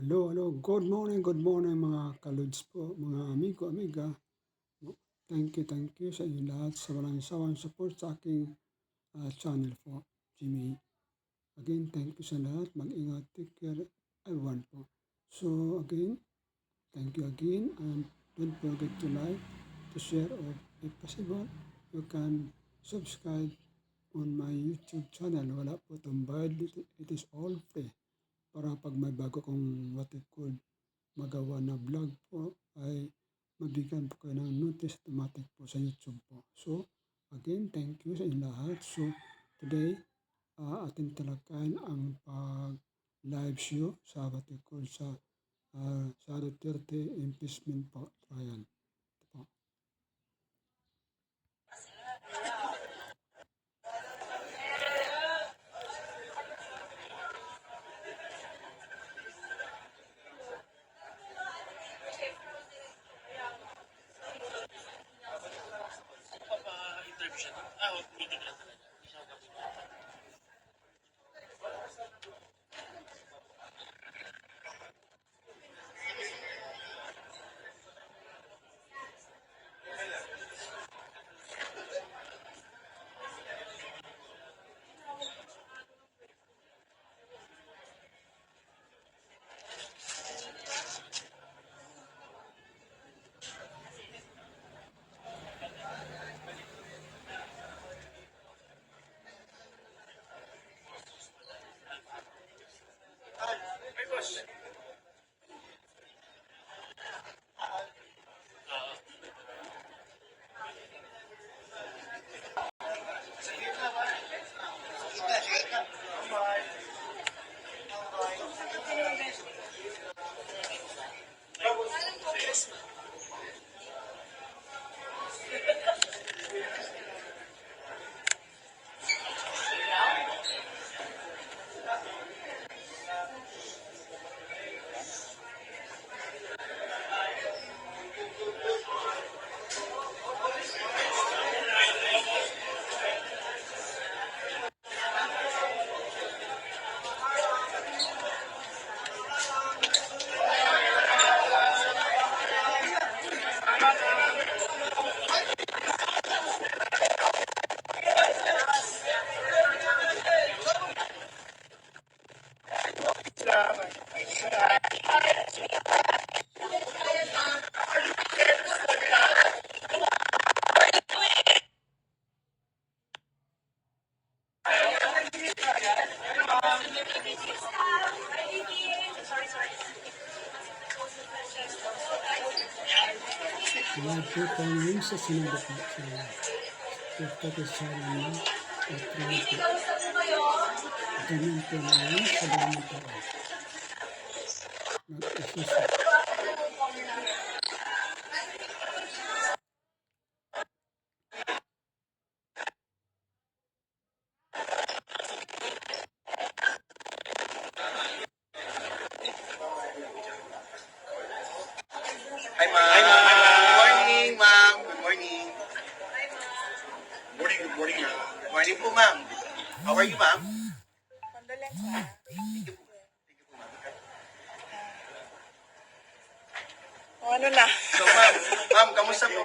Hello. Good morning mga kalods po, mga amigo, amiga. Thank you sa inyo lahat sa walang sawang support sa aking channel po, Jimmy. Again, thank you sa lahat. Mag-ingat, take care, everyone po. So again, thank you again and don't forget to like, to share, or if possible, you can subscribe on my YouTube channel. Wala po itong bayad, it is all free. Para pag may bago kong what it called magawa na vlog po ay mabigyan po kayo ng notice automatic po sa YouTube po. So, again, thank you sa inyo lahat. So, today, atin talakayin ang pag-live show sa what it called sa Duterte impeachment po trial. Ito po. Live po tayo ngayon sa sinanda po sa pagkakasalan na trial po. Ganun po ngayon sa damang tao. Nag-isisa. Hi, ma'am. Good morning, ma'am. Good morning. Good morning, ma'am. Good morning po, ma'am. How are you, ma'am? Condolence, ha? Thank you po. Thank you po, ma'am. O, ano na? So, ma'am, kamusta po?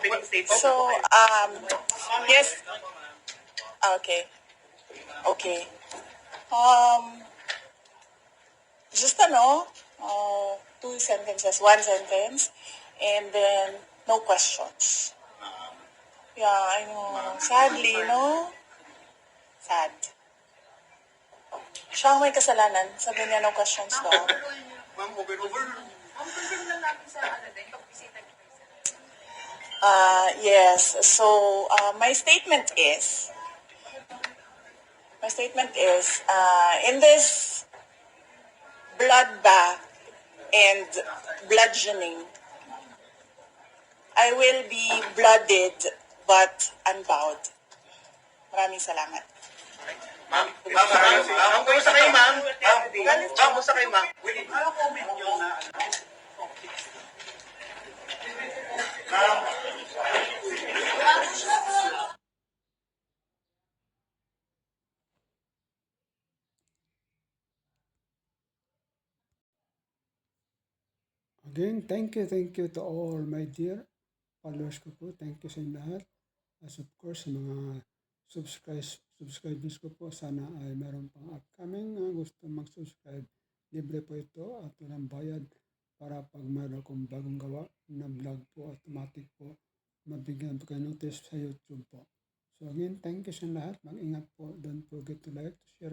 So, yes. Okay. Okay. Just two sentences, one sentence, and then no questions. Yeah, I know. Sadly, no? Sad. Siya ang may kasalanan. Sabi niya no questions daw. Ma'am, over. Yes. So, my statement is, in this bloodbath and bludgeoning, I will be blooded but unbowed. Maraming salamat. Ma'am, kamusta kayo, ma'am? Ma'am, kamusta kayo, ma'am? Ano comment nyo na, Again, thank you to all my dear followers ko po. Thank you sa inyo lahat. As of course, sa mga subscribers ko po, sana ay meron pang upcoming gusto mag-subscribe. Libre po ito at walang bayad para pag meron akong bagong gawa na vlog po, automatic po, mabigyan po kayo notice sa YouTube po. So again, thank you sa lahat. Mag-ingat po. Don't forget to like, to share.